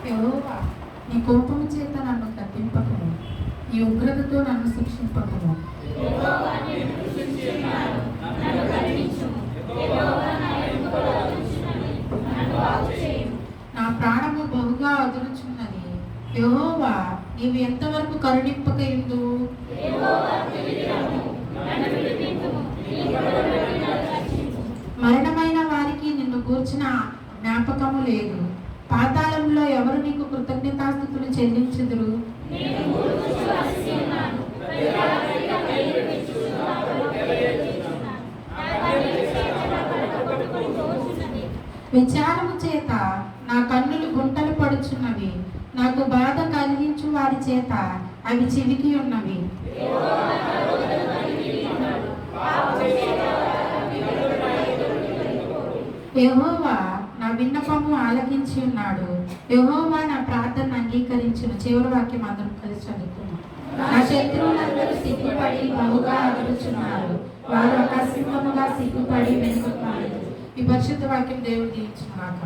యెహోవా, నీ కోపము చేత నన్ను తప్పింపకము, నీ ఉగ్రతతో నన్ను శిక్షింపకము. నా ప్రాణము బహుగా అదురుచున్నది. యెహోవా, నీవు ఎంతవరకు కరుణింపకయుందు? మరణమైన వారికి నిన్ను గూర్చిన జ్ఞాపకము లేదు. పాతాళంలో ఎవరు నీకు కృతజ్ఞతాస్తుతులు చెల్లించుదురు? విచారము చేత నా కన్నులు గుంటలు పడుచున్నవి. నాకు బాధ కలిగించు వారి చేత అవి చివికి ఉన్నవి. యెహోవా నా విన్నపము ఆలకించి ఉన్నాడు. యెహోవా నా ప్రార్థన అంగీకరించును. చివరి వాక్యం అందరం కలిసి చదువుకున్నాం. నా శత్రువులందరూ సిగ్గుపడి బహుగా అదురుచున్నారు. వారు అకస్మాత్తుగా సిగ్గుపడి వెనుకకు. ఈ పరిశుద్ధ వాక్యం దేవుడు దీవించుగాక.